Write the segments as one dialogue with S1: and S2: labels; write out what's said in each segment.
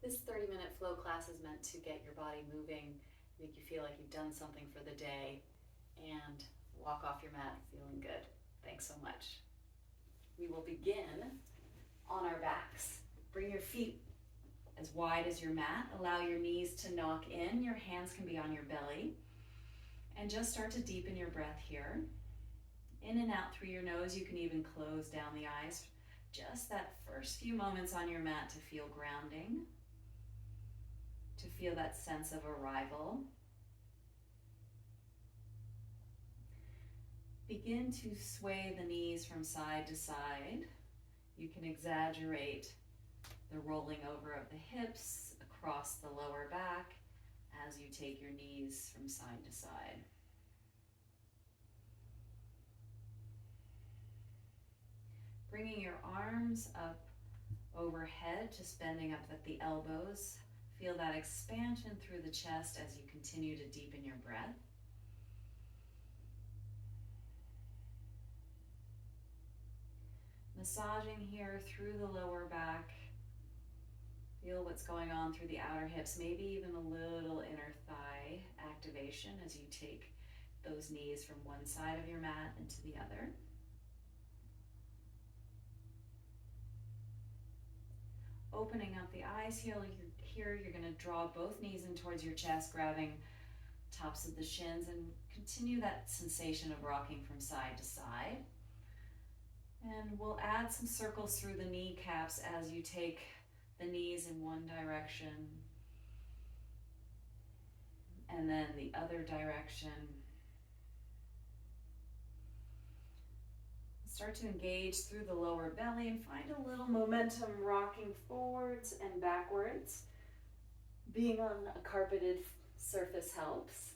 S1: This 30-minute flow class is meant to get your body moving, make you feel like you've done something for the day, and walk off your mat feeling good. Thanks so much. We will begin on our backs. Bring your feet as wide as your mat. Allow your knees to knock in. Your hands can be on your belly. And just start to deepen your breath here. In and out through your nose. You can even close down the eyes. Just that first few moments on your mat to feel grounding, to feel that sense of arrival. Begin to sway the knees from side to side. You can exaggerate the rolling over of the hips across the lower back as you take your knees from side to side. Bringing your arms up overhead, just bending up at the elbows. Feel that expansion through the chest as you continue to deepen your breath. Massaging here through the lower back. Feel what's going on through the outer hips, maybe even a little inner thigh activation as you take those knees from one side of your mat into the other. Opening up the eyes here, you're going to draw both knees in towards your chest, grabbing tops of the shins, and continue that sensation of rocking from side to side. And we'll add some circles through the kneecaps as you take the knees in one direction and then the other direction. Start to engage through the lower belly and find a little momentum rocking forwards and backwards. Being on a carpeted surface helps.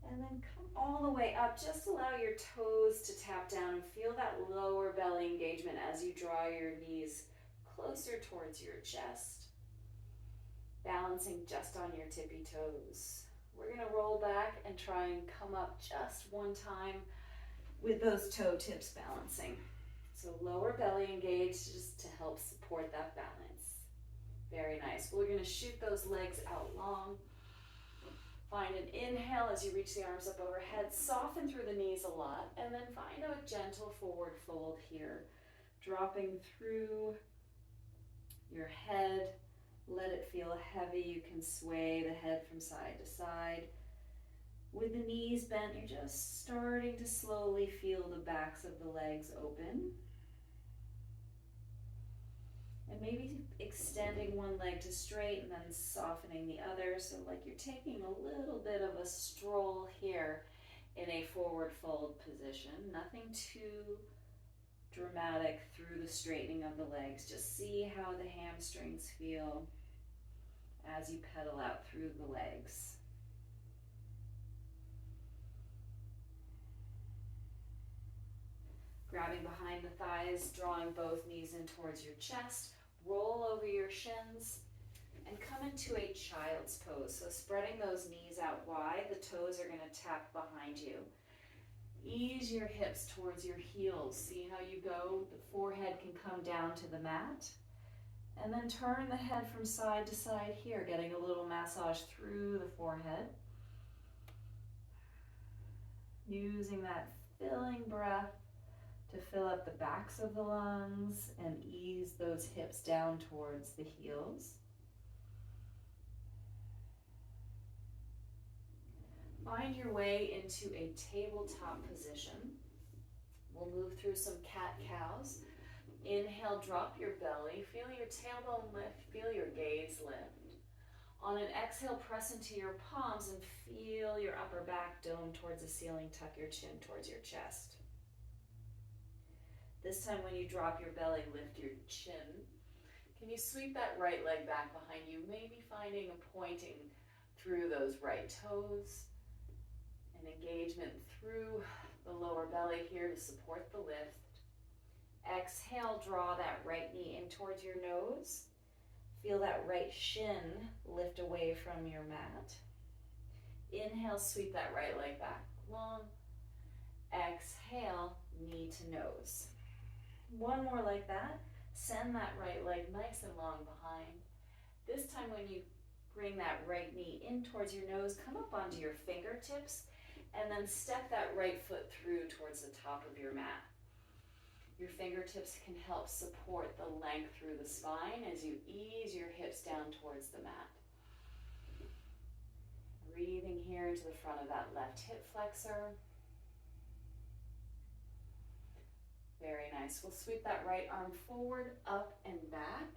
S1: And then come all the way up. Just allow your toes to tap down and feel that lower belly engagement as you draw your knees closer towards your chest. Balancing just on your tippy toes. We're going to roll back and try and come up just one time with those toe tips balancing. So lower belly engaged just to help support that balance. Very nice. We're going to shoot those legs out long. Find an inhale as you reach the arms up overhead. Soften through the knees a lot. And then find a gentle forward fold here. Dropping through your head. Let it feel heavy. You can sway the head from side to side. With the knees bent, you're just starting to slowly feel the backs of the legs open. And maybe extending one leg to straight and then softening the other. So like you're taking a little bit of a stroll here in a forward fold position. Nothing too dramatic through the straightening of the legs. Just see how the hamstrings feel as you pedal out through the legs. Grabbing behind the thighs, drawing both knees in towards your chest. Roll over your shins and come into a child's pose. So spreading those knees out wide, the toes are going to tap behind you. Ease your hips towards your heels. See how you go? The forehead can come down to the mat. And then turn the head from side to side here, getting a little massage through the forehead. Using that filling breath to fill up the backs of the lungs and ease those hips down towards the heels. Find your way into a tabletop position. We'll move through some cat-cows. Inhale, drop your belly. Feel your tailbone lift. Feel your gaze lift. On an exhale, press into your palms and feel your upper back dome towards the ceiling. Tuck your chin towards your chest. This time when you drop your belly, lift your chin. Can you sweep that right leg back behind you? Maybe finding a pointing through those right toes. An engagement through the lower belly here to support the lift. Exhale, draw that right knee in towards your nose. Feel that right shin lift away from your mat. Inhale, sweep that right leg back long. Exhale, knee to nose. One more like that. Send that right leg nice and long behind. This time time when you bring that right knee in towards your nose, come up onto your fingertips and then step that right foot through towards the top of your mat. Your fingertips can help support the length through the spine as you ease your hips down towards the mat. Breathing here into the front of that left hip flexor. Very nice. We'll sweep that right arm forward, up and back.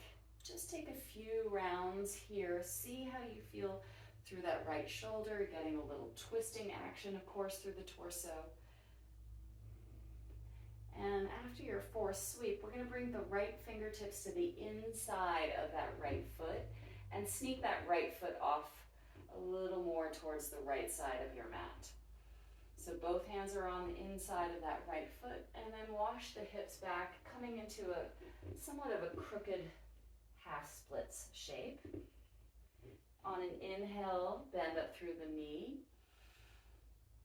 S1: Just take a few rounds here. See how you feel through that right shoulder, getting a little twisting action, of course, through the torso. And after your fourth sweep, we're going to bring the right fingertips to the inside of that right foot and sneak that right foot off a little more towards the right side of your mat. So both hands are on the inside of that right foot, and then wash the hips back, coming into a somewhat of a crooked half splits shape. On an inhale, bend up through the knee.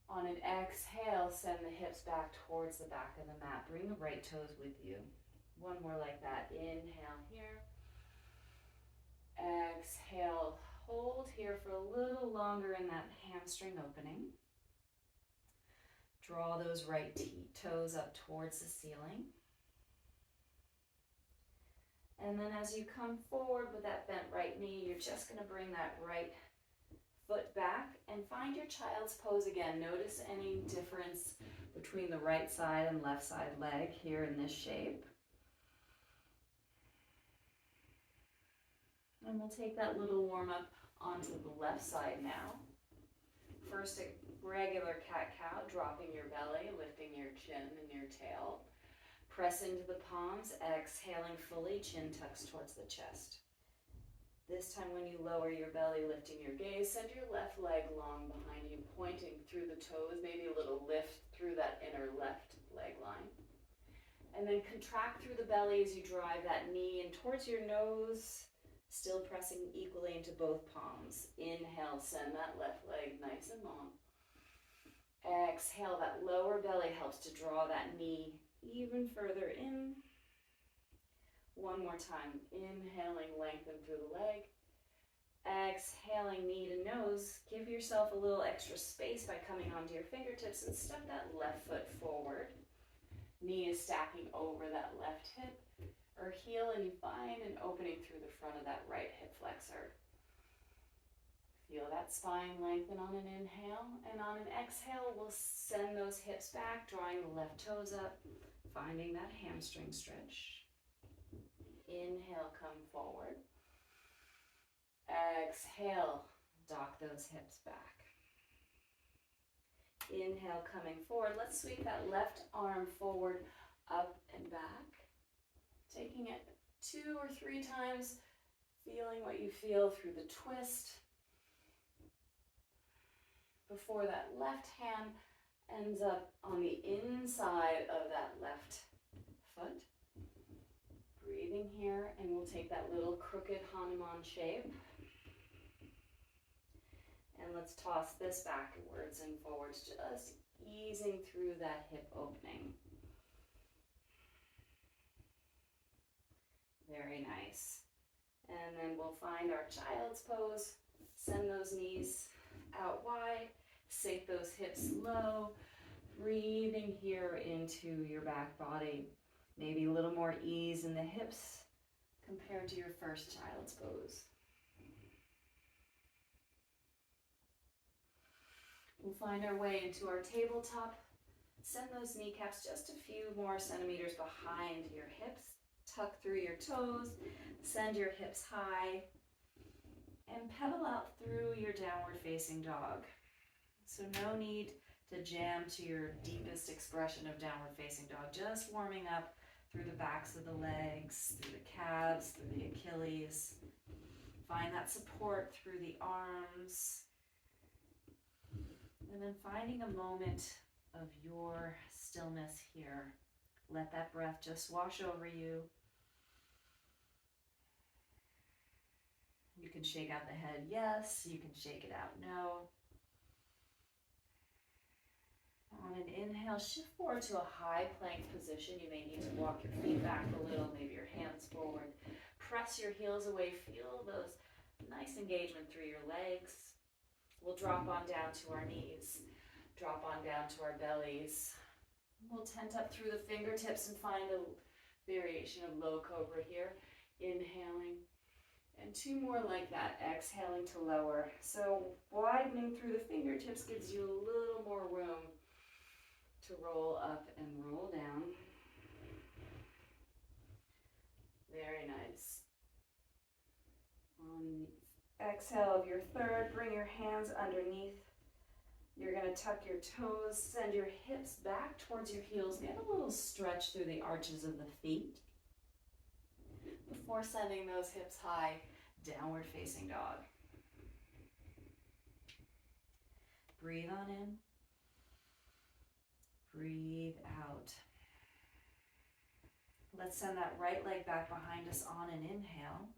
S1: On an exhale, send the hips back towards the back of the mat. Bring the right toes with you. One more like that. Inhale here. Exhale. Hold here for a little longer in that hamstring opening. Draw those right toes up towards the ceiling. And then as you come forward with that bent right knee, you're just going to bring that right foot back and find your child's pose again. Notice any difference between the right side and left side leg here in this shape. And we'll take that little warm up onto the left side now. First, a regular cat-cow, dropping your belly, lifting your chin and your tail. Press into the palms, exhaling fully, chin tucks towards the chest. This time when you lower your belly, lifting your gaze, send your left leg long behind you, pointing through the toes, maybe a little lift through that inner left leg line. And then contract through the belly as you drive that knee in towards your nose, still pressing equally into both palms. Inhale, send that left leg nice and long. Exhale, that lower belly helps to draw that knee even further in. One more time. Inhaling, lengthen through the leg. Exhaling, knee to nose. Give yourself a little extra space by coming onto your fingertips and step that left foot forward. Knee is stacking over that left hip or heel, and you find an opening through the front of that right hip flexor. Feel that spine lengthen on an inhale, and on an exhale, we'll send those hips back, drawing the left toes up, finding that hamstring stretch. Inhale, come forward. Exhale, dock those hips back. Inhale, coming forward. Let's sweep that left arm forward, up and back. Taking it 2 or 3 times, feeling what you feel through the twist. Before that left hand ends up on the inside of that left foot. Breathing here, and we'll take that little crooked Hanuman shape. And let's toss this backwards and forwards, just easing through that hip opening. Very nice. And then we'll find our child's pose. Send those knees out wide. Sink those hips low. Breathing here into your back body. Maybe a little more ease in the hips compared to your first child's pose. We'll find our way into our tabletop. Send those kneecaps just a few more centimeters behind your hips. Tuck through your toes. Send your hips high. And pedal out through your downward facing dog. So no need to jam to your deepest expression of downward facing dog. Just warming up through the backs of the legs, through the calves, through the Achilles. Find that support through the arms. And then finding a moment of your stillness here. Let that breath just wash over you. You can shake out the head, yes. You can shake it out, no. On an inhale, shift forward to a high plank position. You may need to walk your feet back a little, maybe your hands forward. Press your heels away. Feel those nice engagement through your legs. We'll drop on down to our knees, drop on down to our bellies. We'll tent up through the fingertips and find a variation of low cobra here. Inhaling, and two more like that, exhaling to lower. So widening through the fingertips gives you a little more room to roll up and roll down. Very nice. On the exhale of your third, bring your hands underneath. You're going to tuck your toes, send your hips back towards your heels. Get a little stretch through the arches of the feet before sending those hips high, downward facing dog. Breathe on in. Breathe out. Let's send that right leg back behind us on an inhale.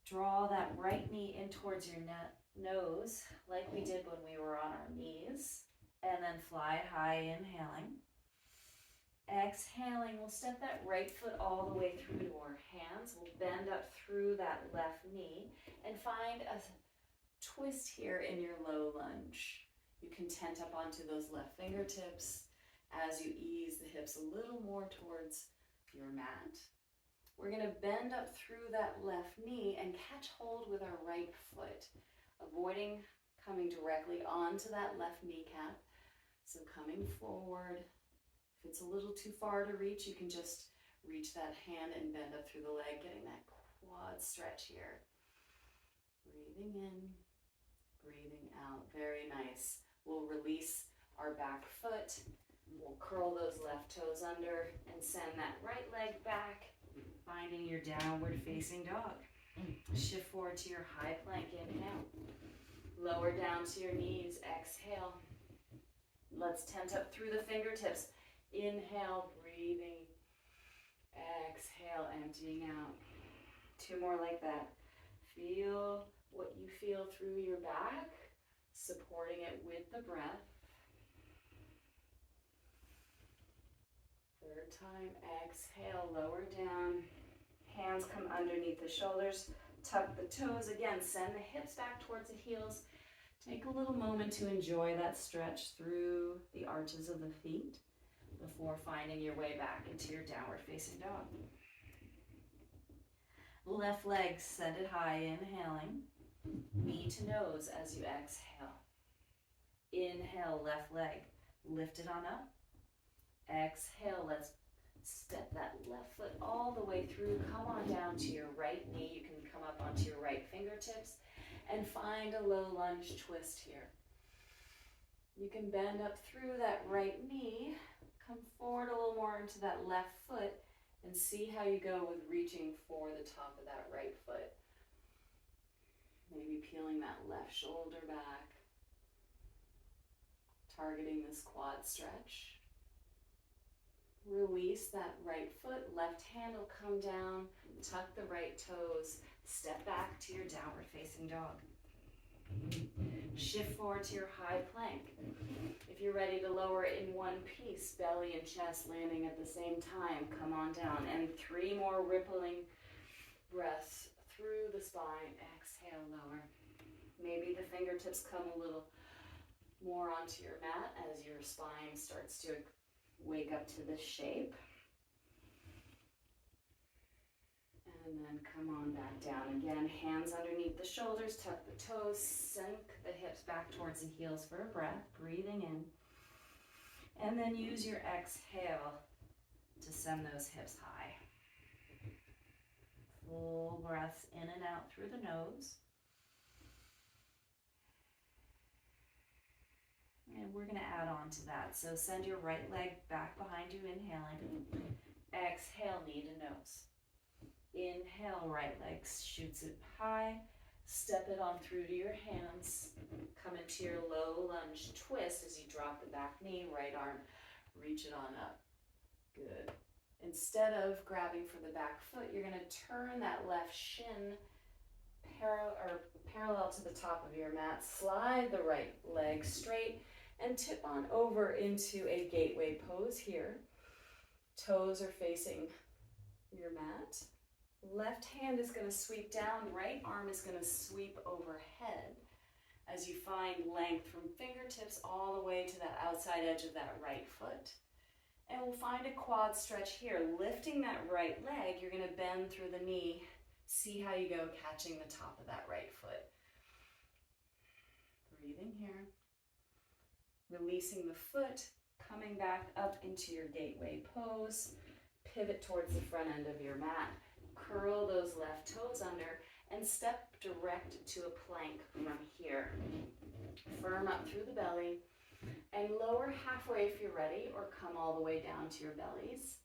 S1: Draw that right knee in towards your nose, like we did when we were on our knees, and then fly it high, inhaling. Exhaling, we'll step that right foot all the way through to our hands. We'll bend up through that left knee and find a twist here in your low lunge. You can tent up onto those left fingertips as you ease the hips a little more towards your mat. We're going to bend up through that left knee and catch hold with our right foot, avoiding coming directly onto that left kneecap. So coming forward. If it's a little too far to reach, you can just reach that hand and bend up through the leg, getting that quad stretch here. Breathing in, breathing out. Very nice. We'll release our back foot. We'll curl those left toes under and send that right leg back, finding your downward facing dog. Shift forward to your high plank, inhale. Lower down to your knees, exhale. Let's tent up through the fingertips. Inhale, breathing. Exhale, emptying out. Two more like that. Feel what you feel through your back, supporting it with the breath. Third time, exhale, lower down. Hands come underneath the shoulders. Tuck the toes. Again, send the hips back towards the heels. Take a little moment to enjoy that stretch through the arches of the feet before finding your way back into your downward facing dog. Left leg, send it high, inhaling. Knee to nose as you exhale. Inhale, left leg, lift it on up. Exhale, let's step that left foot all the way through. Come on down to your right knee. You can come up onto your right fingertips and find a low lunge twist here. You can bend up through that right knee, come forward a little more into that left foot, and see how you go with reaching for the top of that right foot. Maybe peeling that left shoulder back, targeting this quad stretch. Release that right foot, left hand will come down, tuck the right toes, step back to your downward facing dog. Shift forward to your high plank. If you're ready to lower it in one piece, belly and chest landing at the same time, come on down. And three more rippling breaths through the spine. Exhale, lower. Maybe the fingertips come a little more onto your mat as your spine starts to wake up to this shape. And then come on back down again. Hands underneath the shoulders, tuck the toes, sink the hips back towards the heels for a breath, breathing in. And then use your exhale to send those hips high. Full breaths in and out through the nose. And we're going to add on to that. So send your right leg back behind you, inhaling. Exhale, knee to nose. Inhale, right leg shoots it high. Step it on through to your hands. Come into your low lunge twist as you drop the back knee, right arm, reach it on up. Good. Instead of grabbing for the back foot, you're going to turn that left shin parallel to the top of your mat. Slide the right leg straight and tip on over into a gateway pose here. Toes are facing your mat. Left hand is going to sweep down, right arm is going to sweep overhead as you find length from fingertips all the way to that outside edge of that right foot. And we'll find a quad stretch here. Lifting that right leg, you're going to bend through the knee. See how you go catching the top of that right foot. Breathing here. Releasing the foot, coming back up into your gateway pose. Pivot towards the front end of your mat. Curl those left toes under and step direct to a plank from here. Firm up through the belly and lower halfway if you're ready, or come all the way down to your bellies.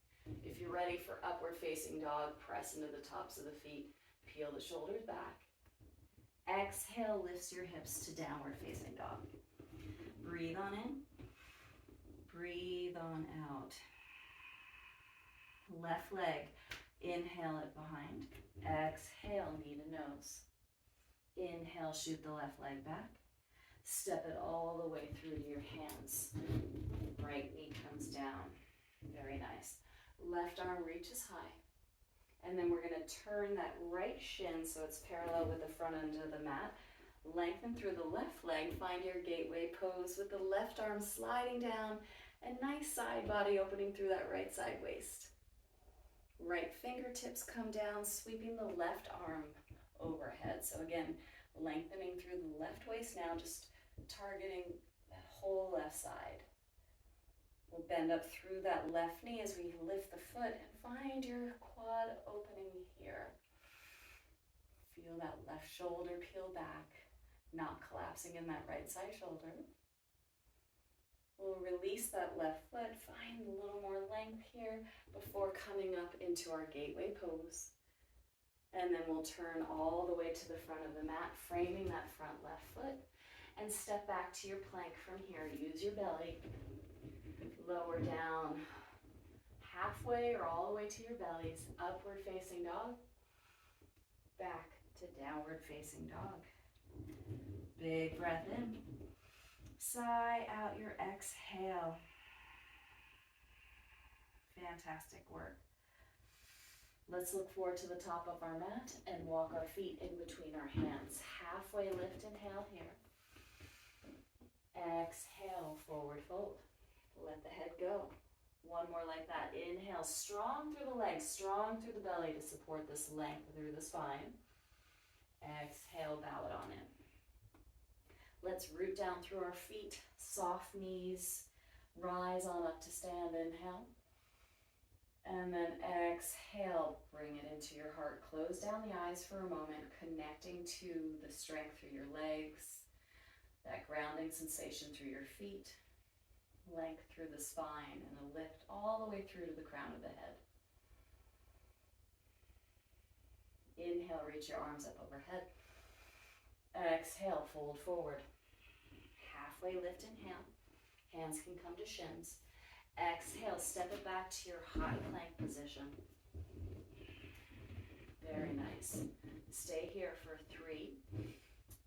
S1: If you're ready for upward facing dog, press into the tops of the feet, peel the shoulders back. Exhale, lifts your hips to downward facing dog. Breathe on in, breathe on out. Left leg, inhale it behind. Exhale, knee to nose. Inhale, shoot the left leg back. Step it all the way through to your hands. Right knee comes down. Very nice. Left arm reaches high. And then we're going to turn that right shin so it's parallel with the front end of the mat. Lengthen through the left leg. Find your gateway pose with the left arm sliding down and nice side body opening through that right side waist. Right fingertips come down, sweeping the left arm overhead. So again, lengthening through the left waist now, just targeting that whole left side. We'll bend up through that left knee as we lift the foot and find your quad opening here. Feel that left shoulder peel back, not collapsing in that right side shoulder. We'll release that left foot, find a little more length here before coming up into our gateway pose. And then we'll turn all the way to the front of the mat, framing that front left foot, and step back to your plank from here. Use your belly, lower down halfway or all the way to your bellies, upward facing dog, back to downward facing dog. Big breath in. Sigh out your exhale. Fantastic work. Let's look forward to the top of our mat and walk our feet in between our hands. Halfway lift, inhale here. Exhale, forward fold. Let the head go. One more like that. Inhale, strong through the legs, strong through the belly to support this length through the spine. Exhale, bow it on in. Let's root down through our feet, soft knees, rise on up to stand, inhale. And then exhale, bring it into your heart. Close down the eyes for a moment, connecting to the strength through your legs, that grounding sensation through your feet, length through the spine, and a lift all the way through to the crown of the head. Inhale, reach your arms up overhead. Exhale, fold forward. Halfway lift, inhale. Hands can come to shins. Exhale, step it back to your high plank position. Very nice. Stay here for 3,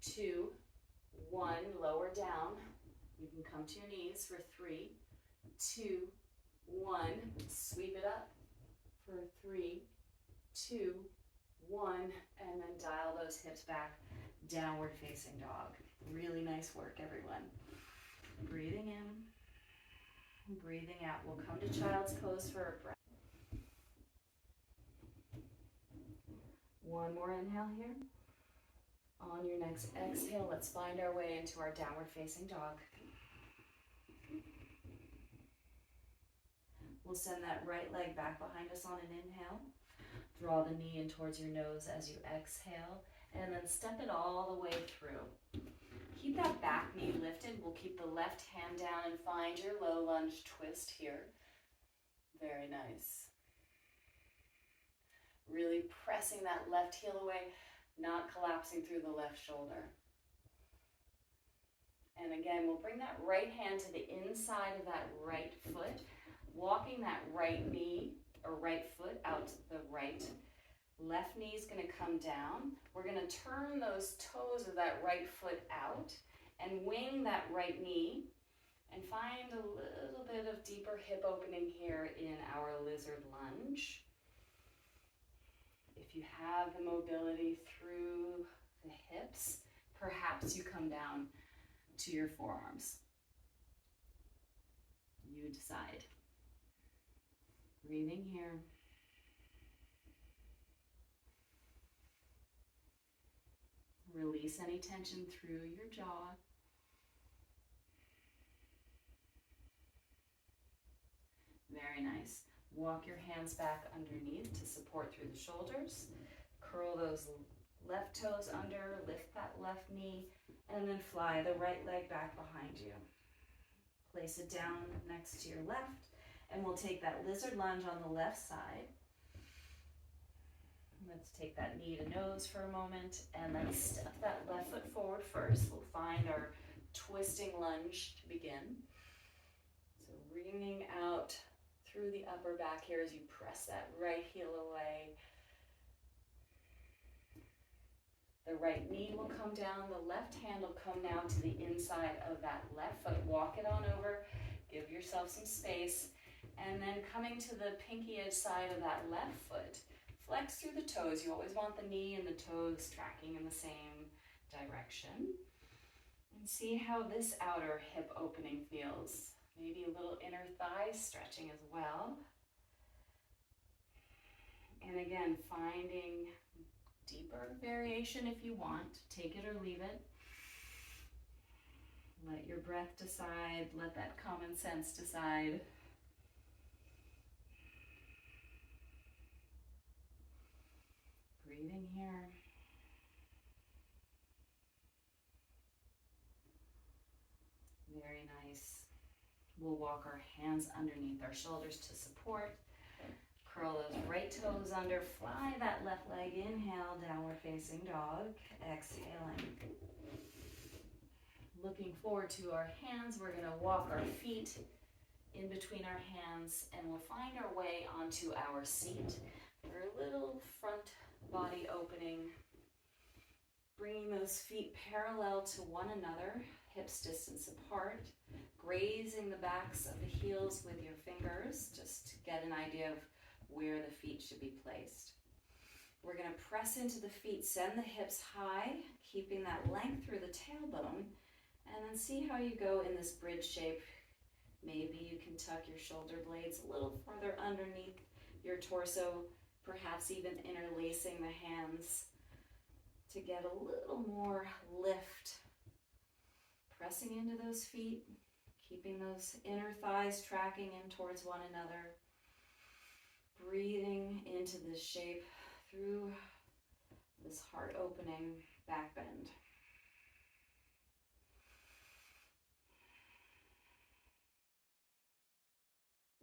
S1: 2, 1. Lower down. You can come to your knees for 3, 2, 1. Sweep it up for 3, 2, 1. And then dial those hips back. Downward facing dog. Really nice work, everyone. Breathing in, breathing out. We'll come to child's pose for a breath. One more inhale here. On your next exhale, let's find our way into our downward facing dog. We'll send that right leg back behind us on an inhale. Draw the knee in towards your nose as you exhale. And then step it all the way through. Keep that back knee lifted. We'll keep the left hand down and find your low lunge twist here. Very nice. Really pressing that left heel away, not collapsing through the left shoulder. And again, we'll bring that right hand to the inside of that right foot, walking that right knee or right foot out to the right. Left knee is going to come down. We're going to turn those toes of that right foot out and wing that right knee and find a little bit of deeper hip opening here in our lizard lunge. If you have the mobility through the hips, perhaps you come down to your forearms. You decide. Breathing here. Release any tension through your jaw. Very nice. Walk your hands back underneath to support through the shoulders. Curl those left toes under, lift that left knee, and then fly the right leg back behind you. Place it down next to your left, and we'll take that lizard lunge on the left side. Let's take that knee to nose for a moment, and then step that left foot forward first. We'll find our twisting lunge to begin. So wringing out through the upper back here as you press that right heel away. The right knee will come down, the left hand will come now to the inside of that left foot. Walk it on over, give yourself some space, and then coming to the pinky edge side of that left foot, flex through the toes. You always want the knee and the toes tracking in the same direction. And see how this outer hip opening feels. Maybe a little inner thigh stretching as well. And again, finding deeper variation if you want. Take it or leave it. Let your breath decide. Let that common sense decide. Breathing here. Very nice. We'll walk our hands underneath our shoulders to support. Curl those right toes under. Fly that left leg. Inhale, downward facing dog. Exhaling. Looking forward to our hands. We're going to walk our feet in between our hands, and we'll find our way onto our seat. Our little front body opening. Bringing those feet parallel to one another, hips distance apart. Grazing the backs of the heels with your fingers, just to get an idea of where the feet should be placed. We're going to press into the feet, send the hips high, keeping that length through the tailbone, and then see how you go in this bridge shape. Maybe you can tuck your shoulder blades a little further underneath your torso, perhaps even interlacing the hands to get a little more lift. Pressing into those feet, keeping those inner thighs tracking in towards one another. Breathing into this shape through this heart opening back bend.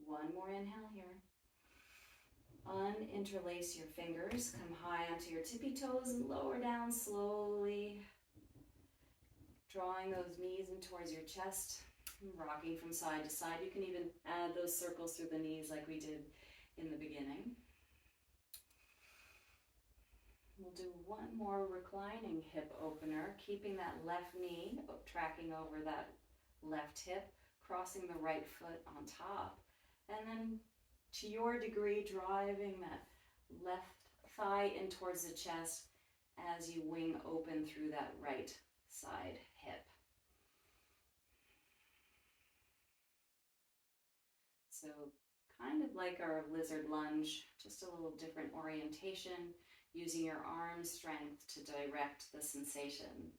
S1: One more inhale here. Uninterlace your fingers, come high onto your tippy toes and lower down slowly. Drawing those knees in towards your chest, rocking from side to side. You can even add those circles through the knees like we did in the beginning. We'll do one more reclining hip opener, keeping that left knee tracking over that left hip, crossing the right foot on top, and then to your degree, driving that left thigh in towards the chest as you wing open through that right side hip. So kind of like our lizard lunge, just a little different orientation, using your arm strength to direct the sensation.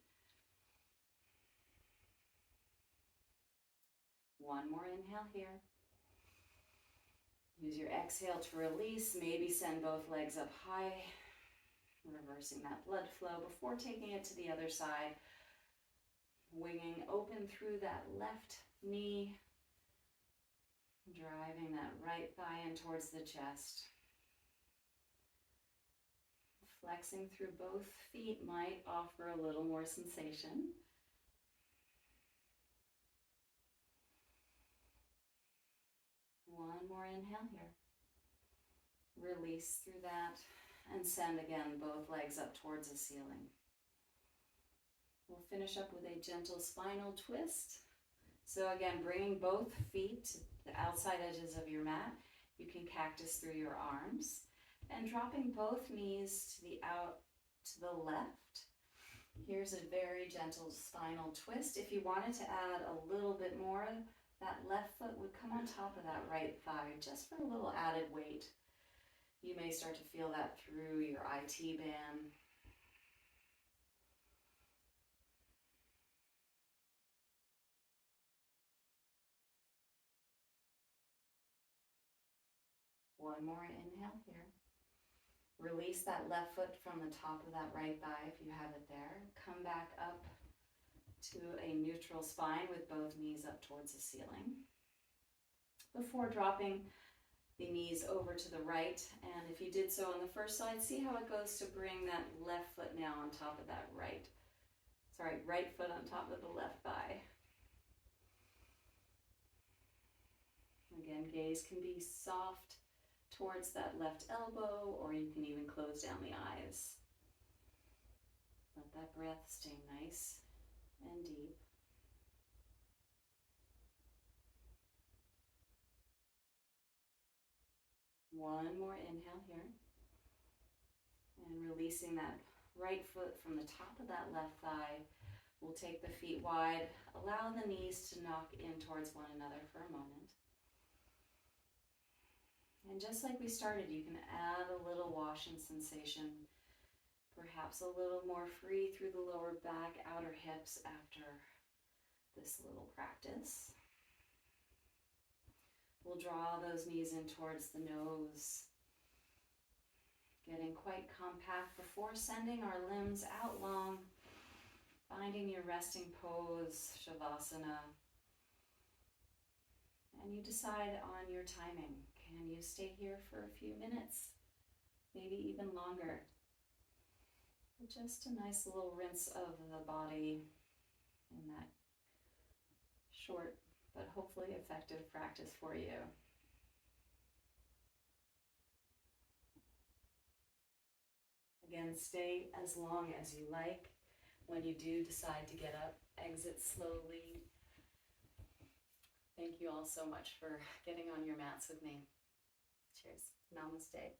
S1: One more inhale here. Use your exhale to release, maybe send both legs up high, reversing that blood flow before taking it to the other side. Winging open through that left knee, driving that right thigh in towards the chest. Flexing through both feet might offer a little more sensation. One more inhale here. Release through that and send again both legs up towards the ceiling. We'll finish up with a gentle spinal twist. So again, bringing both feet to the outside edges of your mat. You can cactus through your arms. And dropping both knees to the left. Here's a very gentle spinal twist. If you wanted to add a little bit more, that left foot would come on top of that right thigh just for a little added weight. You may start to feel that through your IT band. One more inhale here. Release that left foot from the top of that right thigh if you have it there. Come back up to a neutral spine with both knees up towards the ceiling. Before dropping the knees over to the right, and if you did so on the first side, see how it goes to bring that left foot now on top of that right foot on top of the left thigh. Again, gaze can be soft towards that left elbow, or you can even close down the eyes. Let that breath stay nice and deep. One more inhale here. And releasing that right foot from the top of that left thigh. We'll take the feet wide. Allow the knees to knock in towards one another for a moment. And just like we started, you can add a little washing sensation, perhaps a little more free through the lower back, outer hips after this little practice. We'll draw those knees in towards the nose, getting quite compact before sending our limbs out long, finding your resting pose, Shavasana. And you decide on your timing. Can you stay here for a few minutes, maybe even longer? But just a nice little rinse of the body in that short but hopefully effective practice for you. Again, stay as long as you like. When you do decide to get up, exit slowly. Thank you all so much for getting on your mats with me. Cheers. Namaste.